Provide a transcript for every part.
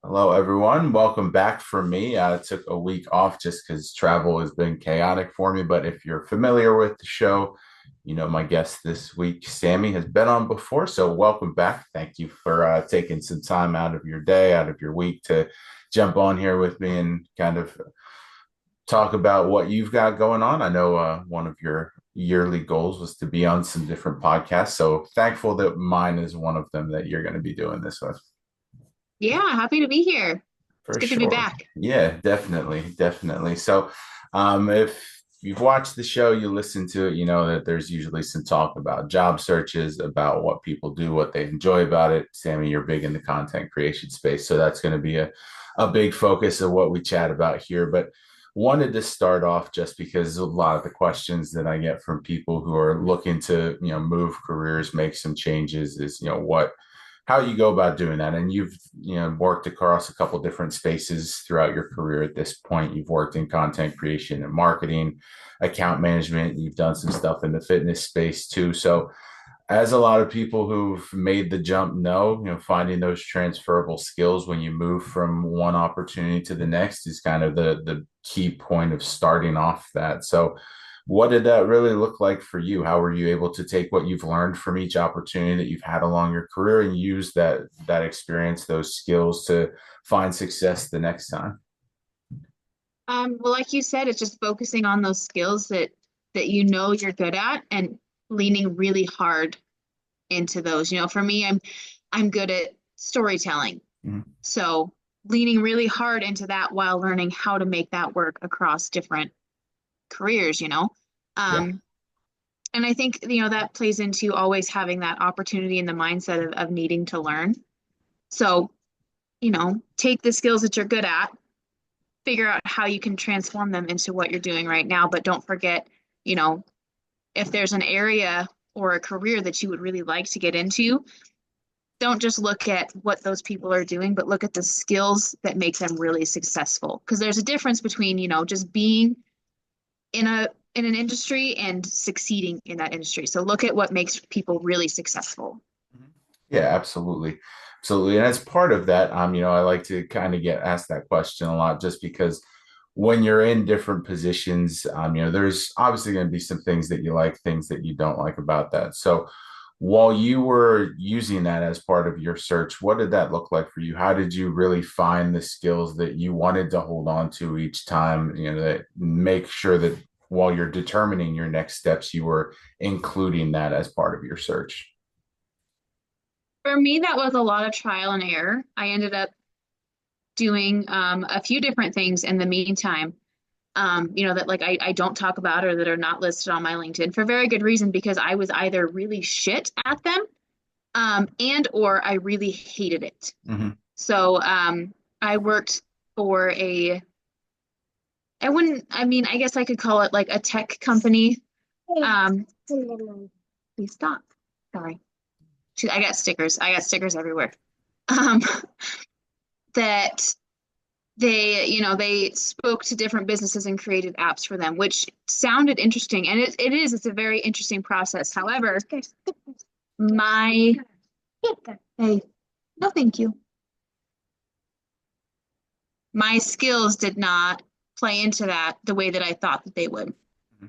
Hello, everyone. Welcome back from me. I took a week off just because travel has been chaotic for me. But if you're familiar with the show, you know my guest this week, Sammy, has been on before. So welcome back. Thank you for taking some time out of your day, out of your week to jump on here with me and kind of talk about what you've got going on. I know one of your yearly goals was to be on some different podcasts. So thankful that mine is one of them that you're going to be doing this with. Yeah, happy to be here. It's For good to be sure. back. Yeah, definitely. Definitely. So, if you've watched the show, you listen to it, you know that there's usually some talk about job searches, about what people do, what they enjoy about it. Sammy, you're big in the content creation space. So that's going to be a big focus of what we chat about here. But wanted to start off just because a lot of the questions that I get from people who are looking to, move careers, make some changes is, how you go about doing that. And you've, worked across a couple different spaces throughout your career at this point. You've worked in content creation and marketing, account management. You've done some stuff in the fitness space too. So as a lot of people who've made the jump know, finding those transferable skills when you move from one opportunity to the next is kind of the key point of starting off that. So what did that really look like for you? How were you able to take what you've learned from each opportunity that you've had along your career and use that experience, those skills to find success the next time? Well, like you said, it's just focusing on those skills that you know you're good at and leaning really hard into those. For me, I'm good at storytelling. Mhm. So leaning really hard into that while learning how to make that work across different careers. Yeah. Um, and I think, that plays into always having that opportunity and the mindset of needing to learn. So, take the skills that you're good at, figure out how you can transform them into what you're doing right now. But don't forget, you know, if there's an area or a career that you would really like to get into, don't just look at what those people are doing, but look at the skills that make them really successful. Because there's a difference between, just being in an industry and succeeding in that industry. So look at what makes people really successful. Yeah, absolutely. Absolutely. And as part of that, I like to kind of get asked that question a lot just because when you're in different positions, there's obviously going to be some things that you like, things that you don't like about that. So while you were using that as part of your search, what did that look like for you? How did you really find the skills that you wanted to hold on to each time, that make sure that while you're determining your next steps, you were including that as part of your search? For me, that was a lot of trial and error. I ended up doing a few different things in the meantime, that like I don't talk about or that are not listed on my LinkedIn for very good reason because I was either really shit at them, and or I really hated it. Mhm. So I worked for I mean, I guess I could call it like a tech company. Um, Please stop. Sorry. I got stickers. I got stickers everywhere. Um, that they spoke to different businesses and created apps for them, which sounded interesting. And it's a very interesting process. However, my, hey, no, thank you. My skills did not play into that the way that I thought that they would.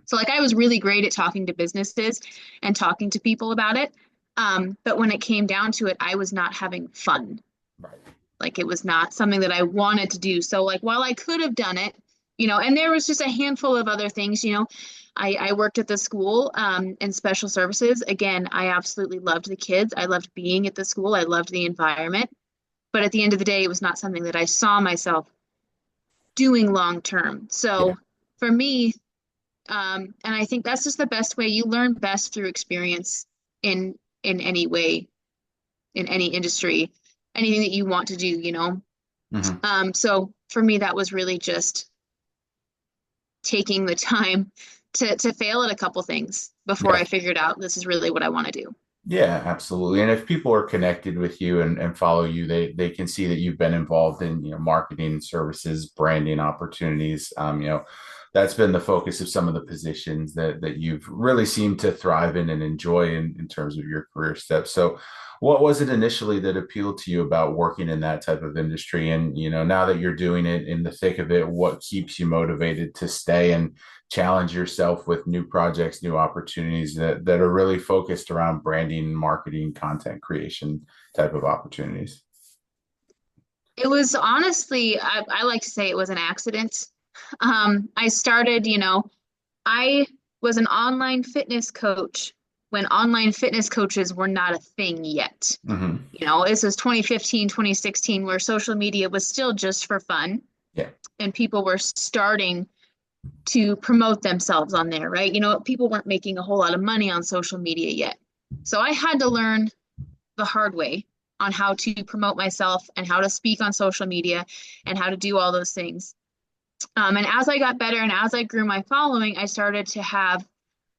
So like I was really great at talking to businesses and talking to people about it. But when it came down to it, I was not having fun. Right. Like it was not something that I wanted to do. So like while I could have done it, and there was just a handful of other things, I worked at the school in special services. Again, I absolutely loved the kids. I loved being at the school. I loved the environment. But at the end of the day, it was not something that I saw myself doing long term. Yeah. So for me, and I think that's just the best way. You learn best through experience in any way, in any industry, anything that you want to do. Mhm. So for me, that was really just taking the time to fail at a couple things before Yeah. I figured out this is really what I want to do. Yeah, absolutely. And if people are connected with you and follow you, they can see that you've been involved in, marketing services, branding opportunities. That's been the focus of some of the positions that you've really seemed to thrive in and enjoy in terms of your career steps. So what was it initially that appealed to you about working in that type of industry? And, now that you're doing it in the thick of it, what keeps you motivated to stay and challenge yourself with new projects, new opportunities that are really focused around branding, marketing, content creation type of opportunities? It was honestly, I like to say it was an accident. I started, I was an online fitness coach when online fitness coaches were not a thing yet. Hmm. This was 2015, 2016, where social media was still just for fun Yeah. and people were starting to promote themselves on there, right? People weren't making a whole lot of money on social media yet. So I had to learn the hard way on how to promote myself and how to speak on social media and how to do all those things. And as I got better and as I grew my following, I started to have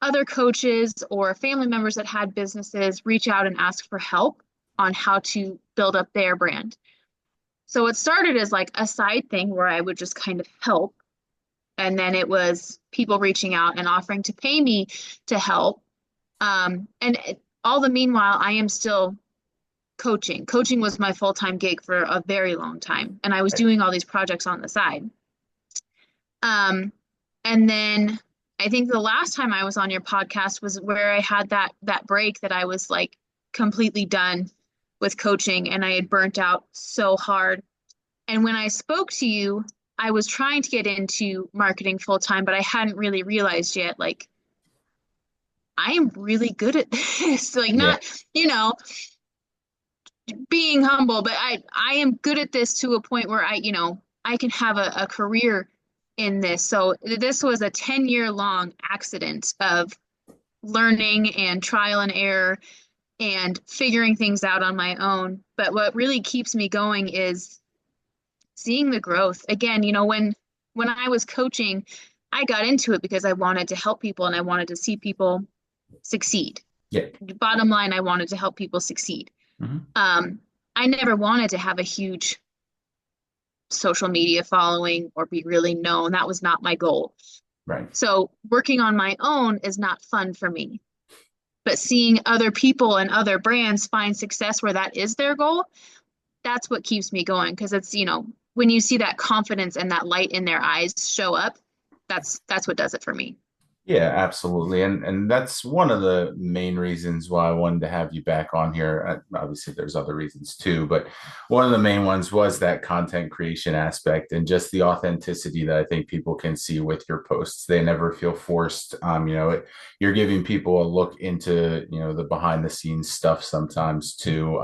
other coaches or family members that had businesses reach out and ask for help on how to build up their brand. So it started as like a side thing where I would just kind of help. And then it was people reaching out and offering to pay me to help. All the meanwhile, I am still coaching. Coaching was my full-time gig for a very long time, and I was Right. doing all these projects on the side. Um, and then I think the last time I was on your podcast was where I had that break that I was like completely done with coaching and I had burnt out so hard. And when I spoke to you, I was trying to get into marketing full time, but I hadn't really realized yet, like, I am really good at this. Like, Yeah. not, you know, being humble, but I am good at this to a point where I can have a career in this. So this was a 10-year long accident of learning and trial and error and figuring things out on my own. But what really keeps me going is seeing the growth. Again, when I was coaching, I got into it because I wanted to help people and I wanted to see people succeed. Yeah. Bottom line, I wanted to help people succeed. Hmm. Um, I never wanted to have a huge social media following or be really known. That was not my goal. Right. So working on my own is not fun for me. But seeing other people and other brands find success where that is their goal, that's what keeps me going. Because when you see that confidence and that light in their eyes show up, that's what does it for me. Yeah, absolutely. And that's one of the main reasons why I wanted to have you back on here. Obviously, there's other reasons too, but one of the main ones was that content creation aspect and just the authenticity that I think people can see with your posts. They never feel forced. You're giving people a look into, the behind the scenes stuff sometimes too.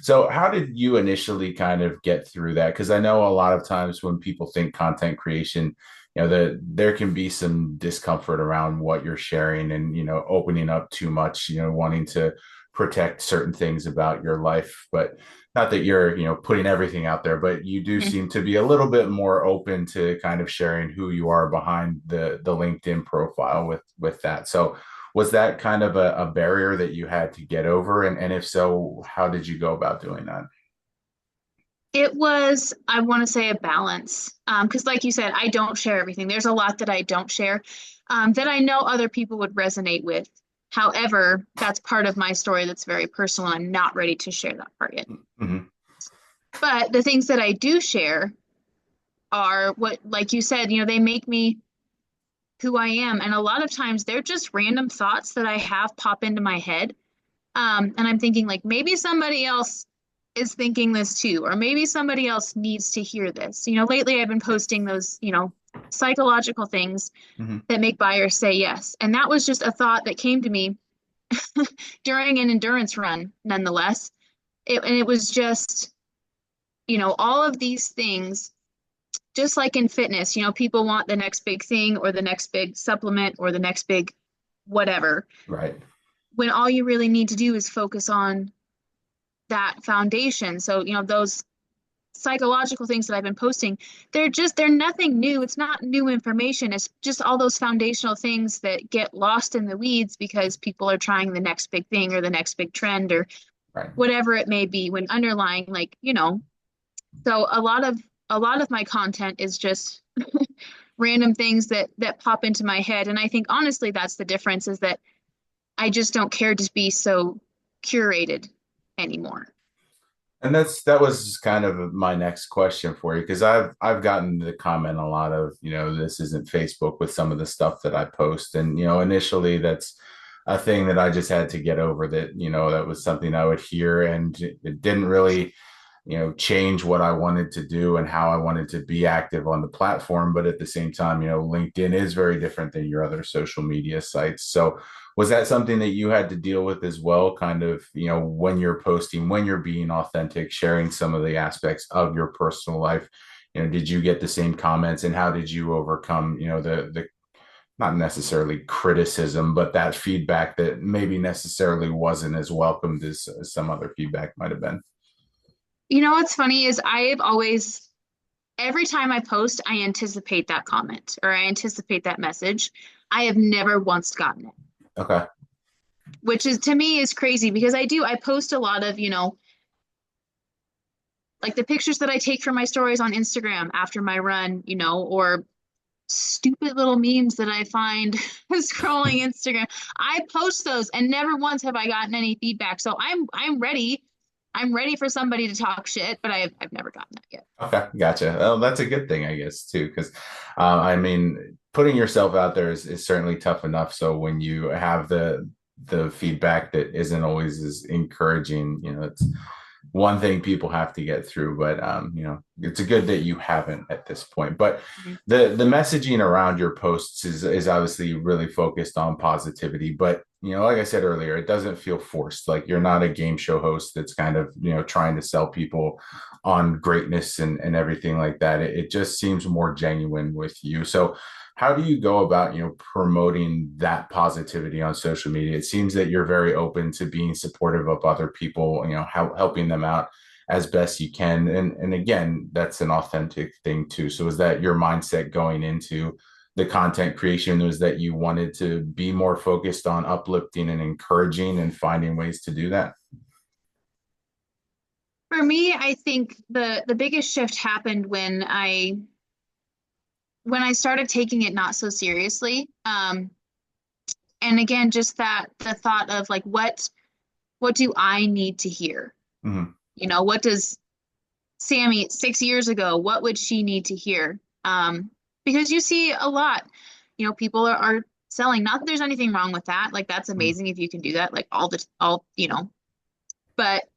So how did you initially kind of get through that? Because I know a lot of times when people think content creation, that there can be some discomfort around what you're sharing and opening up too much, wanting to protect certain things about your life, but not that you're putting everything out there, but you do Mhm. seem to be a little bit more open to kind of sharing who you are behind the LinkedIn profile with that. So was that kind of a barrier that you had to get over, and if so, how did you go about doing that? It was, I want to say, a balance. Because, like you said, I don't share everything. There's a lot that I don't share that I know other people would resonate with. However, that's part of my story that's very personal. I'm not ready to share that part yet. Hmm. But the things that I do share are what, like you said, they make me who I am. And a lot of times they're just random thoughts that I have pop into my head. And I'm thinking, like, maybe somebody else is thinking this too, or maybe somebody else needs to hear this. Lately I've been Yeah. posting those, psychological things Hmm. that make buyers say yes. And that was just a thought that came to me during an endurance run, nonetheless. And it was just, all of these things, just like in fitness, people want the next big thing or the next big supplement or the next big whatever, Right. when all you really need to do is focus on that foundation. So, those psychological things that I've been posting, they're nothing new. It's not new information. It's just all those foundational things that get lost in the weeds because people are trying the next big thing or the next big trend or Right. whatever it may be when underlying so a lot of my content is just random things that pop into my head. And I think honestly that's the difference is that I just don't care to be so curated anymore. And that was kind of my next question for you because I've gotten the comment a lot of, this isn't Facebook with some of the stuff that I post. And, initially that's a thing that I just had to get over that, that was something I would hear and it didn't really change what I wanted to do and how I wanted to be active on the platform. But at the same time, LinkedIn is very different than your other social media sites. So was that something that you had to deal with as well? Kind of, when you're posting, when you're being authentic, sharing some of the aspects of your personal life, did you get the same comments and how did you overcome, the not necessarily criticism, but that feedback that maybe necessarily wasn't as welcomed as some other feedback might have been? You know what's funny is I've always, every time I post, I anticipate that comment or I anticipate that message. I have never once gotten it, Okay. which is to me is crazy because I post a lot of, like the pictures that I take for my stories on Instagram after my run, or stupid little memes that I find scrolling Instagram. I post those and never once have I gotten any feedback. So I'm ready. I'm ready for somebody to talk shit, but I've never gotten that yet. Okay, gotcha. Well, that's a good thing, I guess, too, because I mean, putting yourself out there is certainly tough enough. So when you have the feedback that isn't always as encouraging, it's one thing people have to get through. But it's a good that you haven't at this point. But Mhm. the messaging around your posts is obviously really focused on positivity. But like I said earlier, it doesn't feel forced. Like you're not a game show host that's kind of trying to sell people on greatness and everything like that. It just seems more genuine with you. So how do you go about promoting that positivity on social media? It seems that you're very open to being supportive of other people, helping them out as best you can. And again, that's an authentic thing too. So is that your mindset going into the content creation? Was that you wanted to be more focused on uplifting and encouraging and finding ways to do that? For me, I think the biggest shift happened when I started taking it not so seriously. And again, just that the thought of like what do I need to hear? Mhm. What does Sammi 6 years ago, what would she need to hear? Because you see a lot, people are selling. Not that there's anything wrong with that. Like that's Mhm. amazing if you can do that, like all, but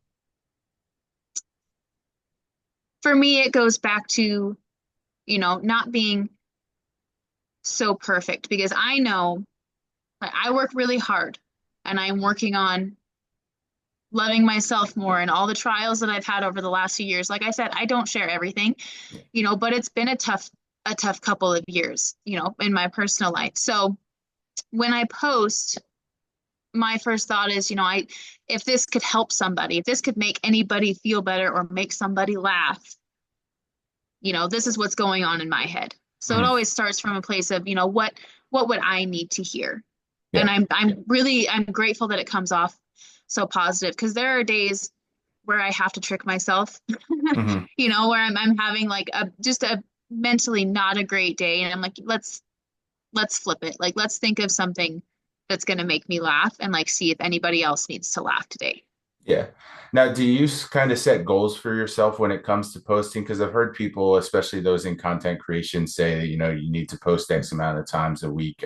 for me, it goes back to, not being so perfect because I know like, I work really hard and I'm working on loving myself more and all the trials that I've had over the last few years. Like I said, I don't share everything, but it's been a tough couple of years, in my personal life. So when I post, my first thought is, if this could help somebody, if this could make anybody feel better or make somebody laugh, this is what's going on in my head. So it Mhm. always starts from a place of, what would I need to hear? And Yeah. I'm grateful that it comes off so positive because there are days where I have to trick myself, Mhm. where I'm having like just a mentally not a great day and I'm like, let's flip it. Like let's think of something that's going to make me laugh and like see if anybody else needs to laugh today. Yeah. Now, do you kind of set goals for yourself when it comes to posting? Because I've heard people, especially those in content creation, say, you need to post X amount of times a week.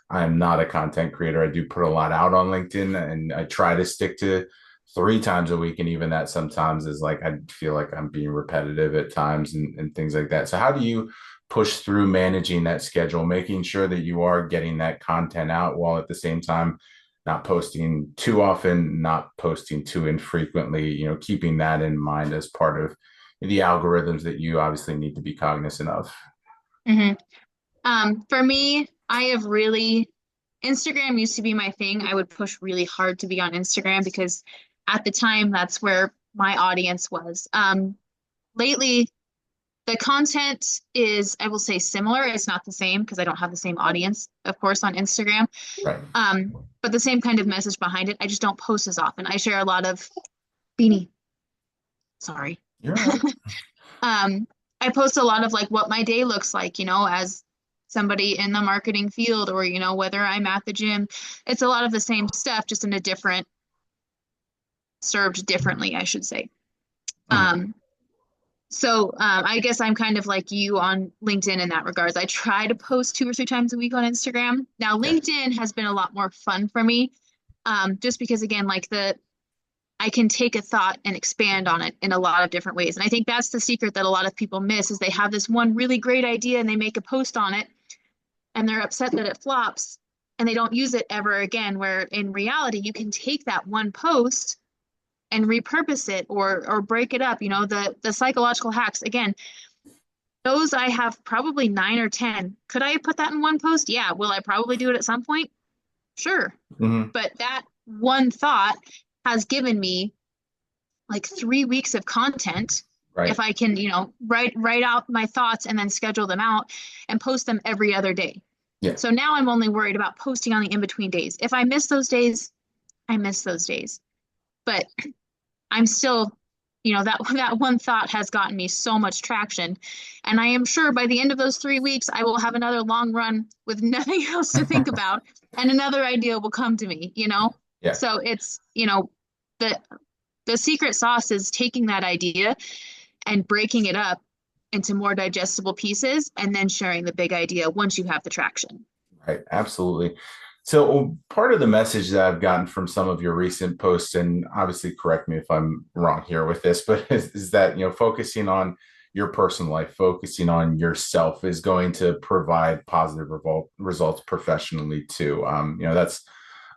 I'm not a content creator. I do put a lot out on LinkedIn and I try to stick to 3 times a week. And even that sometimes is like, I feel like I'm being repetitive at times and things like that. So, how do you push through managing that schedule, making sure that you are getting that content out while at the same time, not posting too often, not posting too infrequently, keeping that in mind as part of the algorithms that you obviously need to be cognizant of. Hmm. For me, I have really Instagram used to be my thing. I would push really hard to be on Instagram because at the time that's where my audience was. Lately, the content is, I will say, similar. It's not the same because I don't have the same audience, of course, on Instagram. Right. But the same kind of message behind it. I just don't post as often. I share a lot of beanie. Sorry. You're right. Um, I post a lot of like what my day looks like, as somebody in the marketing field or, whether I'm at the gym. It's a lot of the same stuff, just in a different served differently, I should say. Mhm. Um, I guess I'm kind of like you on LinkedIn in that regards. I try to post 2 or 3 times a week on Instagram. Now, Yeah. LinkedIn has been a lot more fun for me, just because again, like the I can take a thought and expand on it in a lot of different ways. And I think that's the secret that a lot of people miss is they have this one really great idea and they make a post on it and they're upset that it flops and they don't use it ever again. Where in reality, you can take that one post and repurpose it or break it up. The psychological hacks again. Those I have probably 9 or 10. Could I put that in one post? Yeah. Will I probably do it at some point? Sure. Hmm. But that one thought has given me like 3 weeks of content if Right. I can, write out my thoughts and then schedule them out and post them every other day. Yeah. So now I'm only worried about posting on the in-between days. If I miss those days, I miss those days. But I'm still, that one thought has gotten me so much traction. And I am sure by the end of those 3 weeks, I will have another long run with nothing else to think about, and another idea will come to me. Yeah. So it's, the the secret sauce is taking that idea and breaking it up into more digestible pieces and then sharing the big idea once you have the traction. Right, absolutely. So part of the message that I've gotten from some of your recent posts, and obviously correct me if I'm wrong here with this, but is that focusing on your personal life, focusing on yourself is going to provide positive results professionally too. That's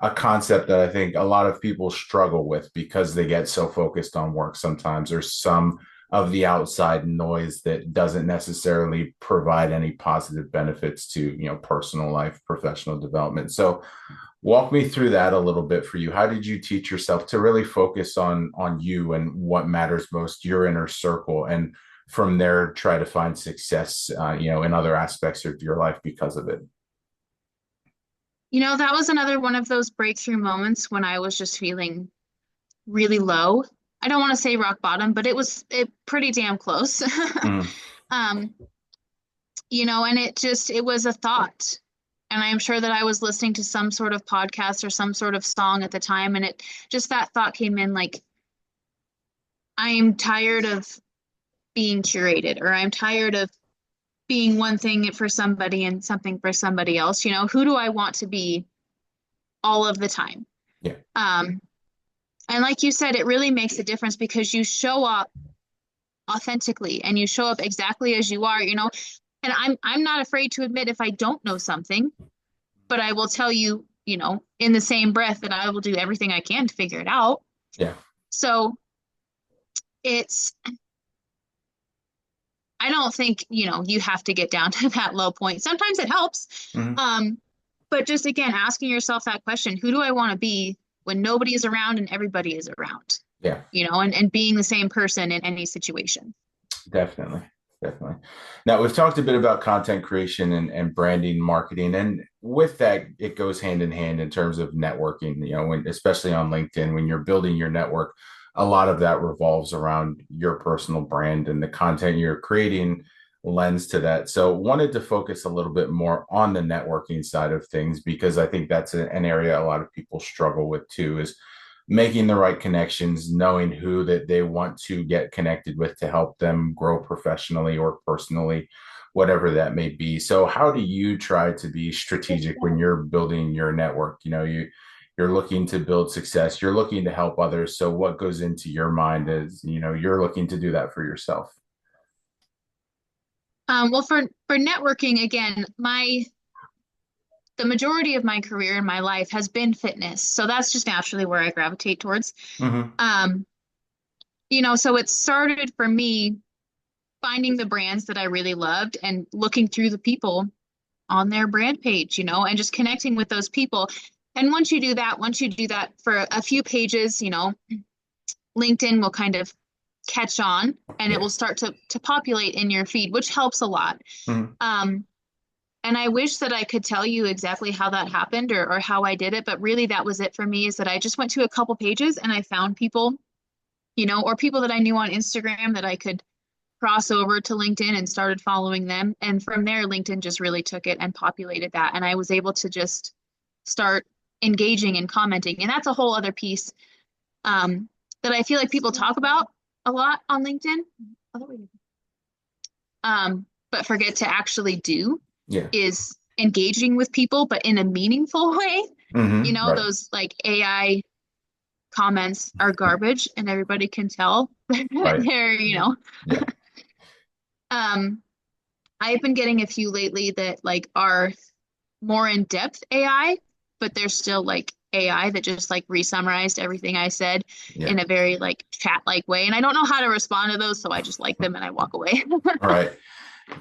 a concept that I think a lot of people struggle with because they get so focused on work sometimes. There's some of the outside noise that doesn't necessarily provide any positive benefits to personal life, professional development. So walk me through that a little bit for you. How did you teach yourself to really focus on you and what matters most, your inner circle, and from there try to find success in other aspects of your life because of it? That was another one of those breakthrough moments when I was just feeling really low. I don't want to say rock bottom, but it pretty damn close. Mm, um, and it was a thought. And I'm sure that I was listening to some sort of podcast or some sort of song at the time, and it just that thought came in like, I am tired of being curated, or I'm tired of being one thing for somebody and something for somebody else. Who do I want to be all of the time? yeah, Um, and like you said, it really makes a difference because you show up authentically and you show up exactly as you are. And I'm not afraid to admit if I don't know something, but I will tell you, in the same breath that I will do everything I can to figure it out. yeah. So it's, I don't think, you have to get down to that low point. Sometimes it helps. Mhm. Um, but just again, asking yourself that question, who do I want to be when nobody is around and everybody is around? Yeah. And being the same person in any situation. Definitely. Definitely. Now, we've talked a bit about content creation and branding, marketing, and with that, it goes hand in hand in terms of networking, especially on LinkedIn, when you're building your network, a lot of that revolves around your personal brand and the content you're creating lends to that. So, wanted to focus a little bit more on the networking side of things because I think that's an area a lot of people struggle with too, is making the right connections, knowing who that they want to get connected with to help them grow professionally or personally, whatever that may be. So how do you try to be strategic when you're building your network? You're looking to build success, you're looking to help others. So what goes into your mind is, you're looking to do that for yourself. Well, for networking, again, the majority of my career in my life has been fitness, so that's just naturally where I gravitate towards. Mm-hmm. Um, so it started for me finding the brands that I really loved and looking through the people on their brand page, and just connecting with those people. And once you do that for a few pages, LinkedIn will kind of catch on and it Yeah. will start to populate in your feed, which helps a lot. Mm-hmm. Um, and I wish that I could tell you exactly how that happened or how I did it, but really that was it for me is that I just went to a couple pages and I found people, or people that I knew on Instagram that I could cross over to LinkedIn and started following them. And from there, LinkedIn just really took it and populated that. And I was able to just start engaging and commenting. And that's a whole other piece. Um, that I feel like people talk about a lot on LinkedIn, but forget to actually do Yeah. is engaging with people, but in a meaningful way. You know, Right. those like AI comments are garbage and everybody can tell Right. they're, Yeah. um, I've been getting a few lately that like are more in-depth AI, but they're still like AI that just like re-summarized everything I said Yeah. in a very like chat-like way. And I don't know how to respond to those, so I just like them and I walk away. Right.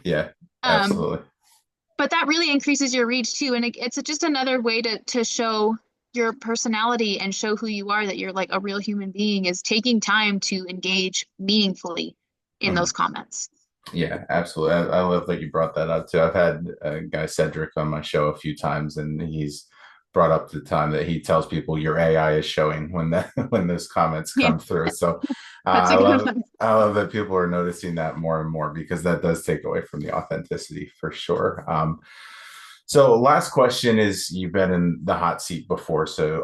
Yeah. Um, Absolutely. but that really increases your reach too, and it's just another way to show your personality and show who you are, that you're like a real human being, is taking time to engage meaningfully in those Mhm. comments. Yeah, absolutely. I love that you brought that up too. I've had a guy Cedric on my show a few times, and he's brought up the time that he tells people your AI is showing when that when those comments Yeah, come through. So that's a good one. I love that people are noticing that more and more because that does take away from the authenticity for sure. So last question is you've been in the hot seat before, so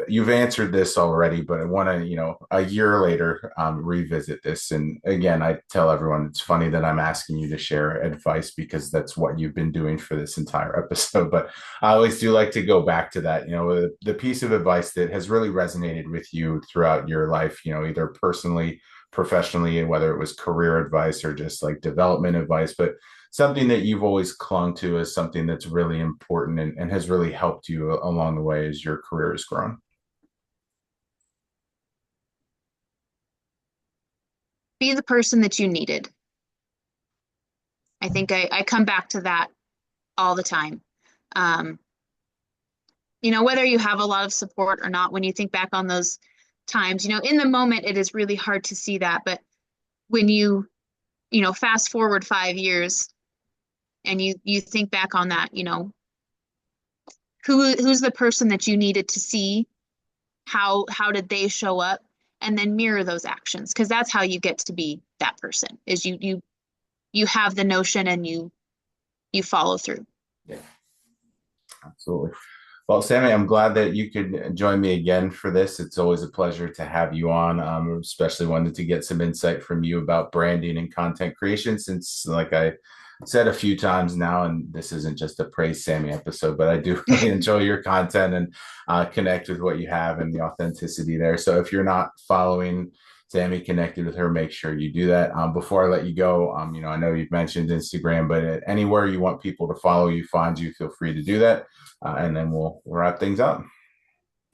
you've answered this already, but I want to a year later revisit this. And again, I tell everyone it's funny that I'm asking you to share advice because that's what you've been doing for this entire episode. But I always do like to go back to that, the piece of advice that has really resonated with you throughout your life, either personally, professionally, and whether it was career advice or just like development advice, but something that you've always clung to as something that's really important and has really helped you along the way as your career has grown. Be the person that you needed. I think I come back to that all the time. Um, whether you have a lot of support or not, when you think back on those times, in the moment, it is really hard to see that. But when fast forward 5 years and you think back on that, who's the person that you needed to see? How did they show up? And then mirror those actions, because that's how you get to be that person, is you have the notion and you follow through. Yeah, absolutely. Well, Sammy, I'm glad that you could join me again for this. It's always a pleasure to have you on. Especially wanted to get some insight from you about branding and content creation, since, like I said a few times now, and this isn't just a praise Sammy episode, but I do really enjoy your content and connect with what you have and the authenticity there. So if you're not following Sammy, connected with her, make sure you do that. Before I let you go, I know you've mentioned Instagram, but anywhere you want people to follow you, find you, feel free to do that. And then we'll wrap things up.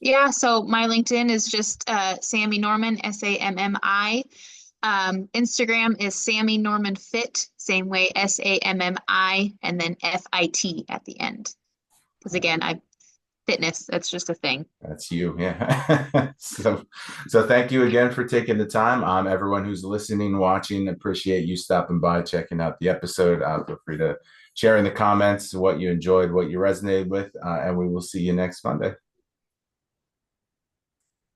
Yeah, so my LinkedIn is just Sammy Norman, Sammi. Instagram is Sammy Norman Fit, same way, Sammi, and then FIT at the end. Because again, I fitness, that's just a thing. That's you. Yeah. So thank you again for taking the time. Everyone who's listening, watching, appreciate you stopping by, checking out the episode. Feel free to share in the comments what you enjoyed, what you resonated with, and we will see you next Monday.